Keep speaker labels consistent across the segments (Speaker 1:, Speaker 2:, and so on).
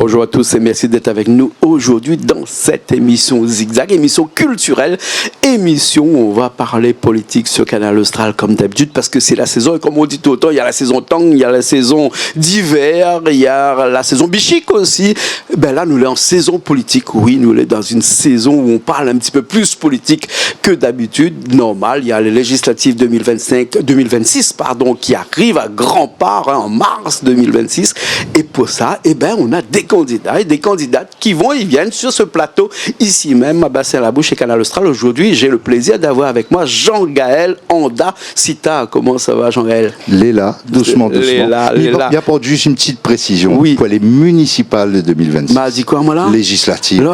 Speaker 1: Bonjour à tous et merci d'être avec nous aujourd'hui dans cette émission Zigzag, émission culturelle, émission où on va parler politique sur Canal Austral comme d'habitude parce que c'est la saison et comme on dit tout le temps, il y a la saison Tang, il y a la saison d'hiver, il y a la saison bichique aussi. Ben là, nous sommes en saison politique, oui, nous sommes dans une saison où on parle un petit peu plus politique que d'habitude, normal. Il y a les législatives 2026 qui arrivent à grands pas en mars 2026 et pour ça, on a des candidats et des candidates qui vont et viennent sur ce plateau ici même à Bassin-la-Bouche et Canal Austral. Aujourd'hui, j'ai le plaisir d'avoir avec moi Jean-Gaël Anda Sita. Comment ça va, Jean-Gaël?
Speaker 2: Léla, doucement. Il apporte juste une petite précision.
Speaker 1: Oui.
Speaker 2: Pour les municipales de 2026.
Speaker 1: Bah, dis quoi, moi là?
Speaker 2: Législatives.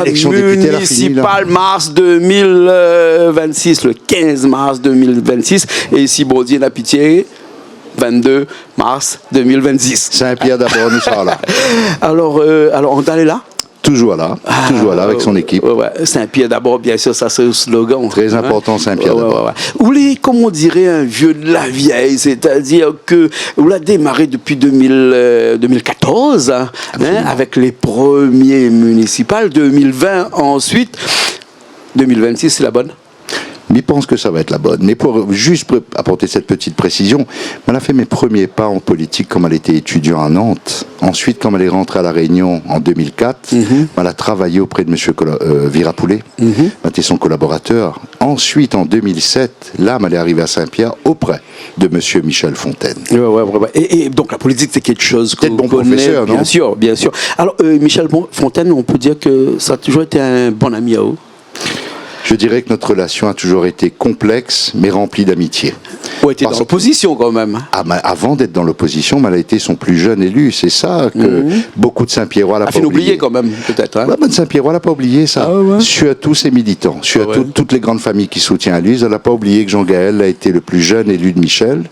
Speaker 1: Élection municipale, mars 2026, le 15 mars 2026. Et ici, Baudier n'a pitié. 22 mars 2026.
Speaker 2: Saint-Pierre d'abord, nous sommes là.
Speaker 1: Alors, on est là?
Speaker 2: Toujours là avec son équipe.
Speaker 1: Ouais. Saint-Pierre d'abord, bien sûr, ça c'est le slogan.
Speaker 2: Très important, Saint-Pierre d'abord.
Speaker 1: Ou les, comme on dirait, un vieux de la vieille, c'est-à-dire que vous l'avez démarré depuis 2014, avec les premiers municipales, 2020 ensuite, 2026 c'est la bonne?
Speaker 2: Je pense que ça va être la bonne. Mais pour juste apporter cette petite précision, elle a fait mes premiers pas en politique comme elle était étudiante à Nantes. Ensuite, comme elle est rentrée à La Réunion en 2004, elle a travaillé auprès de M. Virapoulet. Elle était son collaborateur. Ensuite, en 2007, là, elle est arrivée à Saint-Pierre auprès de M. Michel Fontaine.
Speaker 1: Et donc, la politique, c'est quelque chose qu'on
Speaker 2: bon
Speaker 1: connaît.
Speaker 2: Professeur, non?
Speaker 1: Bien sûr. Alors, Michel Fontaine, on peut dire que ça a toujours été un bon ami à vous?
Speaker 2: Je dirais que notre relation a toujours été complexe, mais remplie d'amitié.
Speaker 1: Vous étiez dans l'opposition quand même.
Speaker 2: Avant d'être dans l'opposition, elle a été son plus jeune élu. C'est ça que beaucoup de Saint-Pierrois l'a pas oublié.
Speaker 1: Quand même, peut-être. Hein?
Speaker 2: De Saint-Pierrois l'a pas oublié, ça. Surtout ses militants, toutes les grandes familles qui soutiennent lui. Elle n'a pas oublié que Jean-Gaël a été le plus jeune élu de Michel,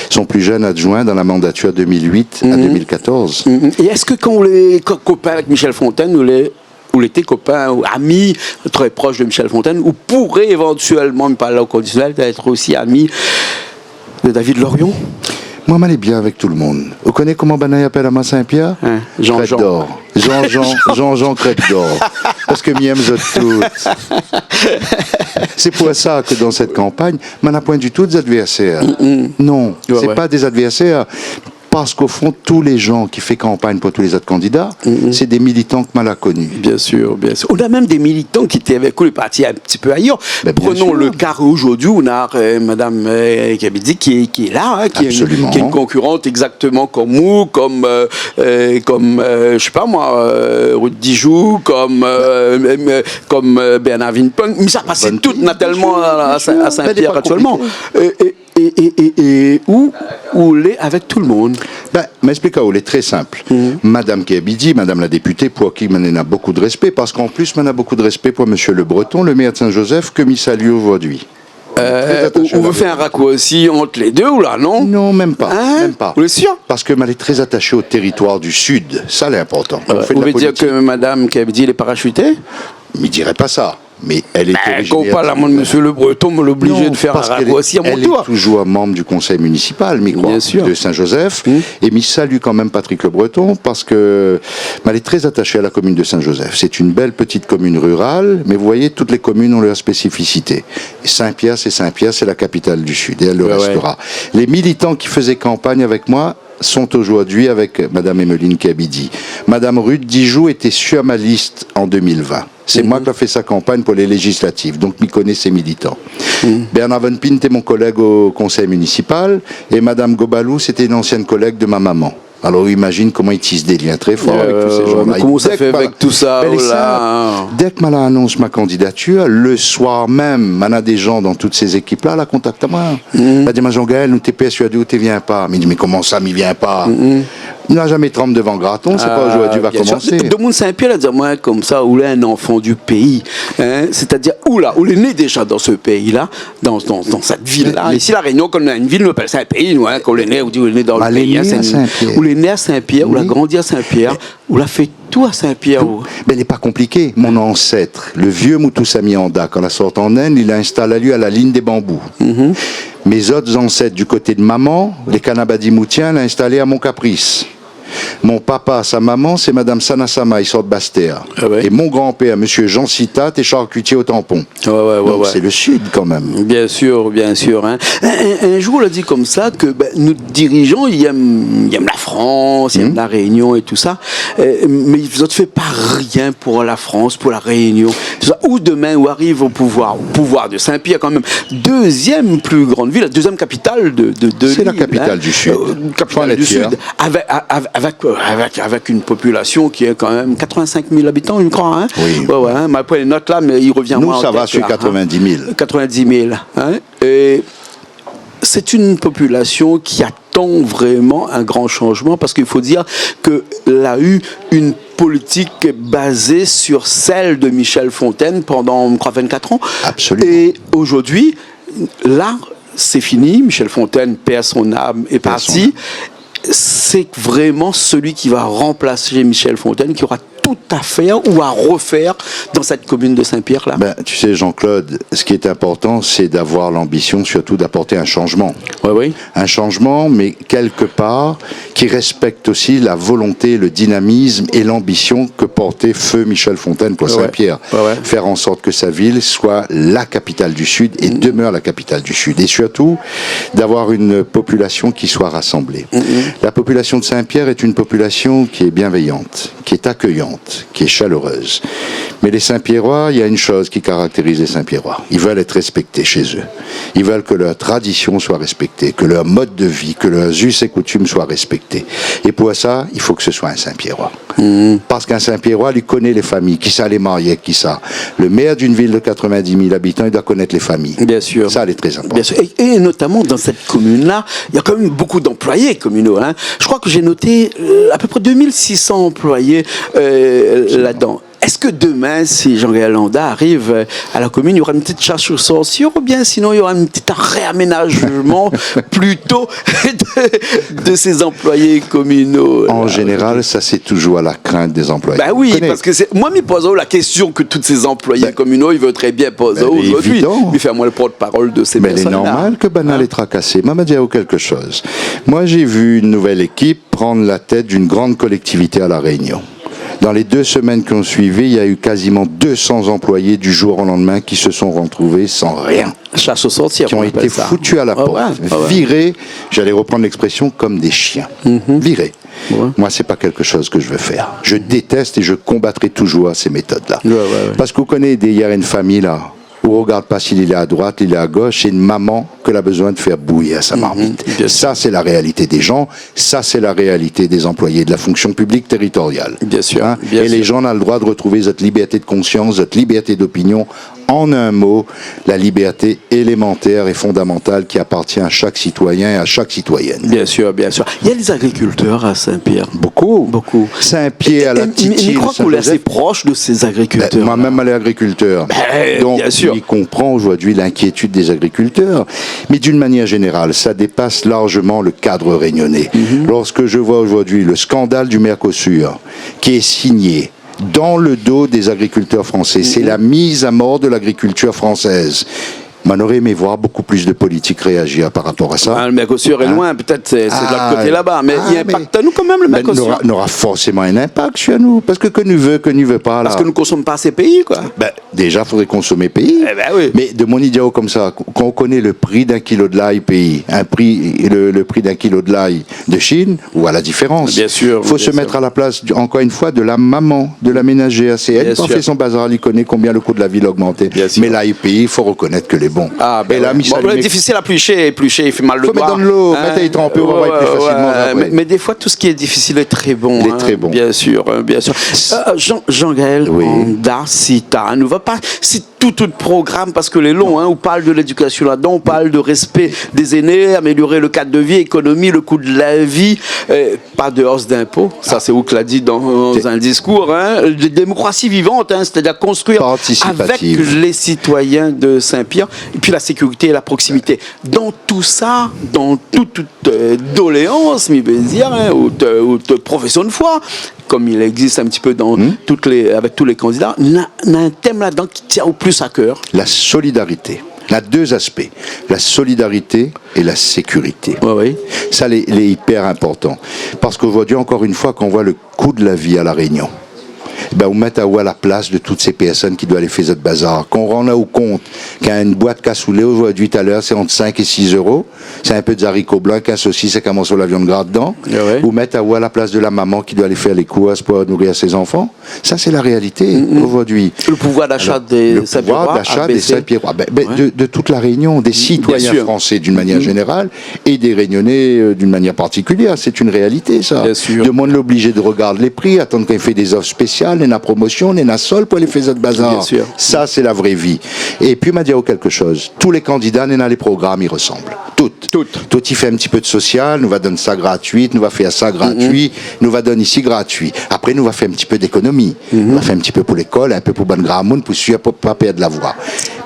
Speaker 2: son plus jeune adjoint dans la mandature 2008 à 2014.
Speaker 1: Et est-ce que quand on est copain avec Michel Fontaine, ou l'été copain ou ami très proche de Michel Fontaine, ou pourrait éventuellement, me parler au conditionnel, être aussi ami de David Lorion?
Speaker 2: Moi, je m'allais bien avec tout le monde. Vous connaissez comment Banaï appelle à Saint-Pierre?
Speaker 1: Jean-Jean.
Speaker 2: Jean-Jean Crête d'or. Parce que m'aime toutes. C'est pour ça que dans cette campagne, je n'ai point du tout des adversaires. Non, c'est pas des adversaires. Parce qu'au fond, tous les gens qui font campagne pour tous les autres candidats, c'est des militants que mal a connus.
Speaker 1: Bien sûr. On a même des militants qui étaient avec vous, les partis un petit peu ailleurs. Prenons le cas aujourd'hui, on a Madame Kabidi qui est là, qui est une concurrente exactement comme vous, comme je sais pas moi, Ruth Dijoux, comme Bernard Vinpeng. Mais ça passe tout naturellement à Saint-Pierre actuellement. Et où l'est avec tout le monde?
Speaker 2: M'explique où l'est très simple. Madame Kabidi, Madame la députée, pour qui m'en a beaucoup de respect, parce qu'en plus, m'en a beaucoup de respect pour Monsieur Le Breton, le maire de Saint-Joseph, que m'y salue aujourd'hui.
Speaker 1: On veut faire un raccourci entre les deux ou là, non?
Speaker 2: Non, même pas. Même pas.
Speaker 1: Vous êtes sûr?
Speaker 2: Parce que m'elle est très attachée au territoire du Sud. Ça, c'est important.
Speaker 1: Vous voulez dire que Madame Kabidi est parachutée?
Speaker 2: Je ne dirais pas ça. Mais elle est originaire.
Speaker 1: Quand on parle à M. Le Breton, me l'obligé de faire un raccourci à mon tour.
Speaker 2: Elle est toujours membre du conseil municipal, de Saint-Joseph. Et je salue quand même Patrick Le Breton parce que elle est très attachée à la commune de Saint-Joseph. C'est une belle petite commune rurale, mais vous voyez, toutes les communes ont leur spécificité. Saint-Pierre, c'est la capitale du Sud et elle le restera. Les militants qui faisaient campagne avec moi sont aujourd'hui avec Madame Emmeline Kabidi. Madame Ruth Dijoux était sur ma liste en 2020. C'est moi qui ai fait sa campagne pour les législatives, donc je connais ses militants. Bernard Van Pint était mon collègue au conseil municipal, et Madame Gobalou, c'était une ancienne collègue de ma maman. Alors imagine comment ils tissent des liens très forts avec tous ces gens-là.
Speaker 1: Comment ça fait avec tout ça?
Speaker 2: Dès que je annonce ma candidature, le soir même, on a des gens dans toutes ces équipes-là, la contactent à moi. Elle dit, Jean-Gaël, nous t'es persuadé où tu viens pas? Mais il dit, mais comment ça, m'y vient pas? Il n'a jamais trempe devant Graton, c'est pas aujourd'hui va commencer.
Speaker 1: De mon Saint-Pierre, dire moi comme ça, où est un enfant du pays, c'est-à-dire où il est né déjà dans ce pays-là, dans cette ville-là. Ici, la Réunion, quand on a une ville, on appelle ça un pays, quand on est né, on dit on est né dans le pays. Où il est né à Saint-Pierre, où il a grandi à Saint-Pierre, où il a fait tout à Saint-Pierre.
Speaker 2: Mais il n'est pas compliqué. Mon ancêtre, le vieux Moutoussami Anda, quand la sorte en Inde, il a installé lui à la ligne des bambous. Mes autres ancêtres du côté de maman, les Canabadi-Moutiens, l'a installé à Mont-Caprice. Mon papa, sa maman, c'est Madame Sanasama, ils sortent Bastéa.
Speaker 1: Ah ouais.
Speaker 2: Et mon grand-père, Monsieur Jean Citat, est charcutier au Tampon. Donc c'est le Sud quand même.
Speaker 1: Bien sûr, bien sûr. Hein. Un jour, on a dit comme ça que nous dirigeants, ils aiment la France, ils aiment la Réunion et tout ça, mais ils ne font pas rien pour la France, pour la Réunion. Tout ça. Ou demain, où arrive au pouvoir de Saint-Pierre quand même, deuxième plus grande ville, la deuxième capitale de
Speaker 2: c'est la capitale du Sud.
Speaker 1: Capitale du Sud, avec une population qui est quand même 85 000 habitants, je crois. Hein.
Speaker 2: Oui.
Speaker 1: Hein. Mais après les notes là, mais il revient
Speaker 2: nous, ça va sur 90 000.
Speaker 1: 90 000. Hein. Et c'est une population qui attend vraiment un grand changement parce qu'il faut dire qu'elle a eu une politique basée sur celle de Michel Fontaine pendant, je crois, 24 ans.
Speaker 2: Absolument.
Speaker 1: Et aujourd'hui, là, c'est fini. Michel Fontaine perd son âme, est parti. C'est vraiment celui qui va remplacer Michel Fontaine, qui aura tout à faire ou à refaire dans cette commune de Saint-Pierre-là.
Speaker 2: Tu sais, Jean-Claude, ce qui est important, c'est d'avoir l'ambition surtout d'apporter un changement.
Speaker 1: Oui.
Speaker 2: Un changement, mais quelque part, qui respecte aussi la volonté, le dynamisme et l'ambition que portait feu Michel Fontaine pour Saint-Pierre. Faire en sorte que sa ville soit la capitale du Sud et demeure la capitale du Sud. Et surtout, d'avoir une population qui soit rassemblée. La population de Saint-Pierre est une population qui est bienveillante, qui est accueillante, qui est chaleureuse. Mais les Saint-Pierrois, il y a une chose qui caractérise les Saint-Pierrois. Ils veulent être respectés chez eux. Ils veulent que leur tradition soit respectée, que leur mode de vie, que leurs us et coutumes soient respectés. Et pour ça, il faut que ce soit un Saint-Pierrois. Parce qu'un Saint-Pierrois, il connaît les familles. Qui ça les mariés, qui ça? Le maire d'une ville de 90 000 habitants, il doit connaître les familles.
Speaker 1: Bien sûr.
Speaker 2: Ça, elle est très important.
Speaker 1: Bien sûr. Et notamment dans cette commune-là, il y a quand même beaucoup d'employés communaux. Hein. Je crois que j'ai noté à peu près 2600 employés là-dedans. Est-ce que demain, si Jean-Gaël Landa arrive à la commune, il y aura une petite chasse aux sorcières ou bien sinon il y aura un petit réaménagement plutôt de ces employés communaux?
Speaker 2: En général, ça c'est toujours à la crainte des employés.
Speaker 1: Oui, parce que moi, je me pose la question que tous ces employés communaux, ils veulent très bien poser aujourd'hui. Mais fais-moi le porte-parole de ces personnes-là.
Speaker 2: Mais il est normal que Banal est tracassé. Moi, je vais dire quelque chose. Moi, j'ai vu une nouvelle équipe prendre la tête d'une grande collectivité à La Réunion. Dans les 2 semaines qui ont suivi, il y a eu quasiment 200 employés du jour au lendemain qui se sont retrouvés sans rien.
Speaker 1: Chasse aux sorcières.
Speaker 2: Qui ont été foutus à la porte. Virés, j'allais reprendre l'expression, comme des chiens. Virés. Moi, c'est pas quelque chose que je veux faire. Je déteste et je combattrai toujours ces méthodes-là. Parce que vous connaissez, il y a une famille là, où on ne regarde pas s'il est à droite, il est à gauche, c'est une maman qu'elle a besoin de faire bouillir sa marmite. Ça, c'est la réalité des gens, ça, c'est la réalité des employés de la fonction publique territoriale.
Speaker 1: Bien sûr.
Speaker 2: Hein? Et les gens ont le droit de retrouver cette liberté de conscience, cette liberté d'opinion. En un mot, la liberté élémentaire et fondamentale qui appartient à chaque citoyen et à chaque citoyenne.
Speaker 1: Bien sûr, bien sûr. Il y a des agriculteurs à Saint-Pierre.
Speaker 2: Beaucoup. Saint-Pierre, à la Titi.
Speaker 1: Je crois qu'on est assez proche de ces agriculteurs.
Speaker 2: Moi-même, elle est agriculteur. Donc,
Speaker 1: bien sûr.
Speaker 2: il comprend aujourd'hui l'inquiétude des agriculteurs. Mais d'une manière générale, ça dépasse largement le cadre réunionnais. Lorsque je vois aujourd'hui le scandale du Mercosur, qui est signé dans le dos des agriculteurs français, c'est la mise à mort de l'agriculture française. On aurait aimé voir beaucoup plus de politiques réagir par rapport à ça.
Speaker 1: Le Mercosur est loin, peut-être c'est de l'autre côté là-bas, mais il impacte à nous quand même le Mercosur.
Speaker 2: Il aura forcément un impact sur nous, parce que nous veut, que nous veut pas. Là.
Speaker 1: Parce que nous ne consommons pas ces pays, quoi.
Speaker 2: Déjà, il faudrait consommer pays.
Speaker 1: Oui.
Speaker 2: Mais de mon idée comme ça, quand on connaît le prix d'un kilo de l'ail pays, le prix d'un kilo de l'ail de Chine, on voit la différence.
Speaker 1: Bien sûr.
Speaker 2: Il faut se mettre à la place, encore une fois, de la maman, de la ménagère. C'est elle qui fait son bazar, elle connaît combien le coût de la vie a augmenté. Mais l'ail pays, il faut reconnaître que les bons.
Speaker 1: C'est difficile à éplucher, il fait mal le doigt.
Speaker 2: Faut mettre dans de l'eau, mettez tremper, on va voir plus facilement.
Speaker 1: Mais des fois, tout ce qui est difficile est très bon.
Speaker 2: Il est très bon.
Speaker 1: Bien sûr, bien sûr. Jean-Gaël Landa, si tu ne vas pas... Tout programme, parce que les longs, on parle de l'éducation là-dedans, on parle de respect des aînés, améliorer le cadre de vie, économie, le coût de la vie, pas de hausse d'impôts, ça c'est vous qui l'a dit dans un discours, de démocratie vivante, c'est-à-dire construire avec les citoyens de Saint-Pierre, et puis la sécurité et la proximité. Dans tout ça, dans toute doléance, ou profession de foi, comme il existe un petit peu dans avec tous les candidats, on a un thème là-dedans qui tient au plus à cœur.
Speaker 2: La solidarité. Il y a deux aspects, la solidarité et la sécurité.
Speaker 1: Oui.
Speaker 2: Ça, il est hyper important. Parce qu'aujourd'hui, encore une fois, quand on voit le coût de la vie à La Réunion, ben, on met à la place de toutes ces personnes qui doivent aller faire ce bazar. Qu'on rend là au compte qu'une boîte cassoulet aujourd'hui tout à l'heure, c'est entre 5 et 6 euros. C'est un peu de haricots blancs, qu'un saucisse et qu'un morceau de la viande gras dedans. Ou mettre à la place de la maman qui doit aller faire les courses pour nourrir ses enfants. Ça, c'est la réalité aujourd'hui.
Speaker 1: Le pouvoir d'achat des
Speaker 2: Saint-Pierrois. De toute la Réunion, des citoyens français d'une manière générale et des Réunionnais d'une manière particulière. C'est une réalité, ça. Tout le monde est obligé de regarder les prix, attendre qu'il fait des offres spéciales. N'est la promotion, n'est la sol pour les faire de bazar. Ça, c'est la vraie vie. Et puis, m'a dit quelque chose. Tous les candidats, n'est les programmes, ils ressemblent. Tout, il fait un petit peu de social, nous va donner ça gratuit, nous va faire ça gratuit, nous va donner ici gratuit. Après, nous va faire un petit peu d'économie. On va faire un petit peu pour l'école, un peu pour Bonne Gramoun, pour ne pas perdre la voix.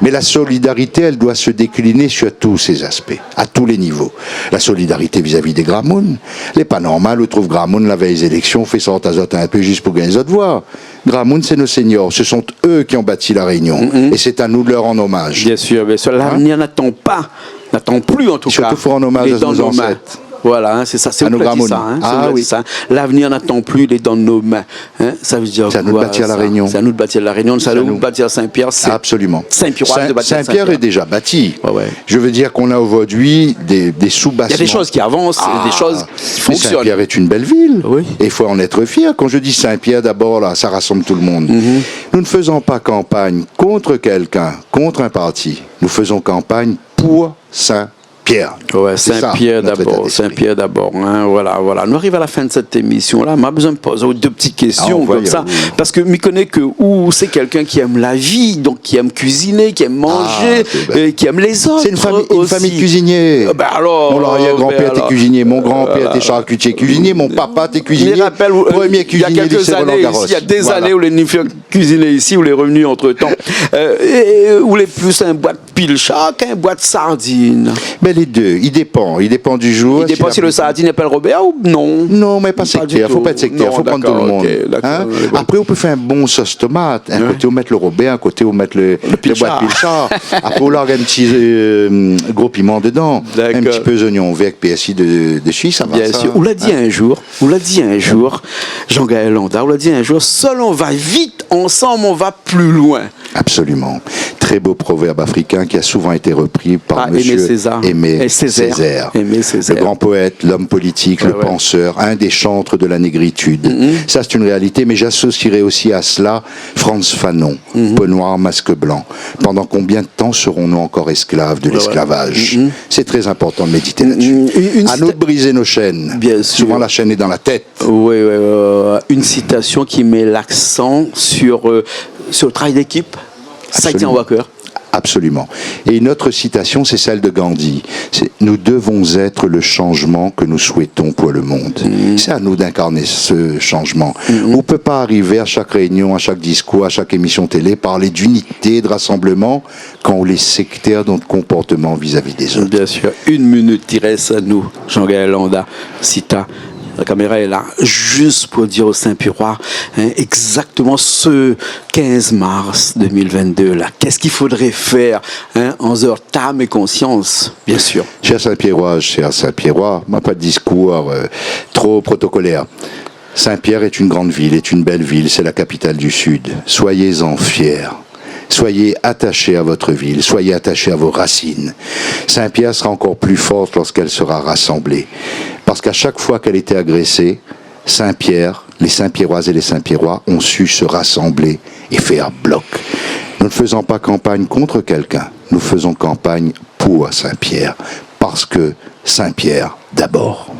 Speaker 2: Mais la solidarité, elle doit se décliner sur tous ces aspects, à tous les niveaux. La solidarité vis-à-vis des Gramoun. Elle n'est pas normale, on trouve Gramoun la veille des élections, on fait ça un peu juste pour gagner les autres voix. Gramoun, c'est nos seniors. Ce sont eux qui ont bâti la Réunion. Et c'est à nous de leur rendre hommage.
Speaker 1: Bien sûr. L'avenir n'attend plus en tout cas.
Speaker 2: Surtout pour rendre hommage à nos ancêtres.
Speaker 1: Voilà, c'est ça, c'est ça. L'avenir n'attend plus, il est dans nos mains. Ça veut dire
Speaker 2: c'est à nous de bâtir la Réunion.
Speaker 1: C'est à nous de bâtir la Réunion, c'est à nous de bâtir Saint-Pierre.
Speaker 2: Absolument.
Speaker 1: Saint-Pierre
Speaker 2: est déjà bâti. Je veux dire qu'on a aujourd'hui des sous-bassements.
Speaker 1: Il y a des choses qui avancent, des choses qui fonctionnent.
Speaker 2: Saint-Pierre est une belle ville. Et il faut en être fier. Quand je dis Saint-Pierre, d'abord, là, ça rassemble tout le monde. Nous ne faisons pas campagne contre quelqu'un, contre un parti. Nous faisons campagne pour Saint-Pierre.
Speaker 1: Saint-Pierre d'abord. Voilà. Nous arrivons à la fin de cette émission-là. On a besoin de poser deux petites questions comme ça. Parce que je connais que c'est quelqu'un qui aime la vie, donc qui aime cuisiner, qui aime manger, qui aime les autres.
Speaker 2: C'est une famille de cuisiniers. Mon arrière-grand-père était cuisinier, mon grand-père était charcutier cuisinier, mon papa était cuisinier. Premier cuisinier.
Speaker 1: Il y a quelques années, il y a des années où les n'y fait cuisiner ici, où les revenus entre-temps. Où les plus un boîte pilcha qu'un boîte sardine.
Speaker 2: Les deux, il dépend du jour.
Speaker 1: Il dépend si le sardine appelle Robert ou non.
Speaker 2: Non, mais pas sectaire, faut pas être sectaire, faut prendre tout le monde. Après, on peut faire un bon sauce tomate. Un côté, on met le Robert, un côté, on met le boîte pilcha. Après, on leur un petit gros piment dedans. Un petit peu d'oignon verts avec PSI dessus, ça va.
Speaker 1: Bien sûr. On l'a dit un jour, Jean-Gaël Landa, on l'a dit un jour, seul on va vite, ensemble on va plus loin.
Speaker 2: Absolument. Très beau proverbe africain qui a souvent été repris par monsieur Aimé Césaire. Le grand poète, l'homme politique, le penseur, un des chantres de la négritude. Ça, c'est une réalité, mais j'associerai aussi à cela Frantz Fanon, peau noire, masque blanc. Pendant combien de temps serons-nous encore esclaves de l'esclavage? C'est très important de méditer là-dessus. À nous de briser nos chaînes.
Speaker 1: Bien
Speaker 2: souvent, la chaîne est dans la tête.
Speaker 1: Une citation qui met l'accent sur le travail d'équipe. Ça tient au cœur.
Speaker 2: Absolument. Et une autre citation, c'est celle de Gandhi. Nous devons être le changement que nous souhaitons pour le monde. C'est à nous d'incarner ce changement. On ne peut pas arriver à chaque réunion, à chaque discours, à chaque émission télé, parler d'unité, de rassemblement, quand on est sectaire dans notre comportement vis-à-vis des autres.
Speaker 1: Bien sûr. 1 minute, il reste à nous, Jean-Gaël Landa, Cita. La caméra est là, juste pour dire aux Saint-Pierrois exactement ce 15 mars 2022, là, qu'est-ce qu'il faudrait faire en heure d'âme et conscience, bien sûr.
Speaker 2: Cher Saint-Pierrois, moi pas de discours trop protocolaire. Saint-Pierre est une grande ville, est une belle ville, c'est la capitale du Sud. Soyez-en fiers. Soyez attachés à votre ville, soyez attachés à vos racines. Saint-Pierre sera encore plus forte lorsqu'elle sera rassemblée. Parce qu'à chaque fois qu'elle était agressée, Saint-Pierre, les Saint-Pierroises et les Saint-Pierrois ont su se rassembler et faire bloc. Nous ne faisons pas campagne contre quelqu'un, nous faisons campagne pour Saint-Pierre. Parce que Saint-Pierre d'abord.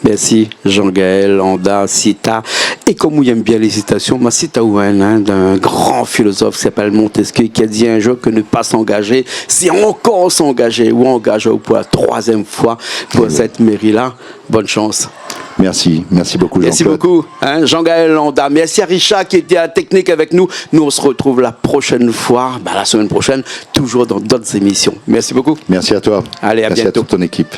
Speaker 1: Merci Jean-Gaël Landa, Cita. Et comme vous aimez bien les citations, ma cita d'un grand philosophe qui s'appelle Montesquieu, qui a dit un jour que ne pas s'engager, c'est encore s'engager ou engager pour la 3e fois pour cette mairie-là. Bonne chance.
Speaker 2: Merci beaucoup Jean-Claude.
Speaker 1: Merci beaucoup Jean-Gaël Landa. Merci à Richard qui était à la technique avec nous. Nous on se retrouve la prochaine fois, la semaine prochaine, toujours dans d'autres émissions. Merci beaucoup.
Speaker 2: Merci à toi.
Speaker 1: Allez, à bientôt.
Speaker 2: Merci à toute ton équipe.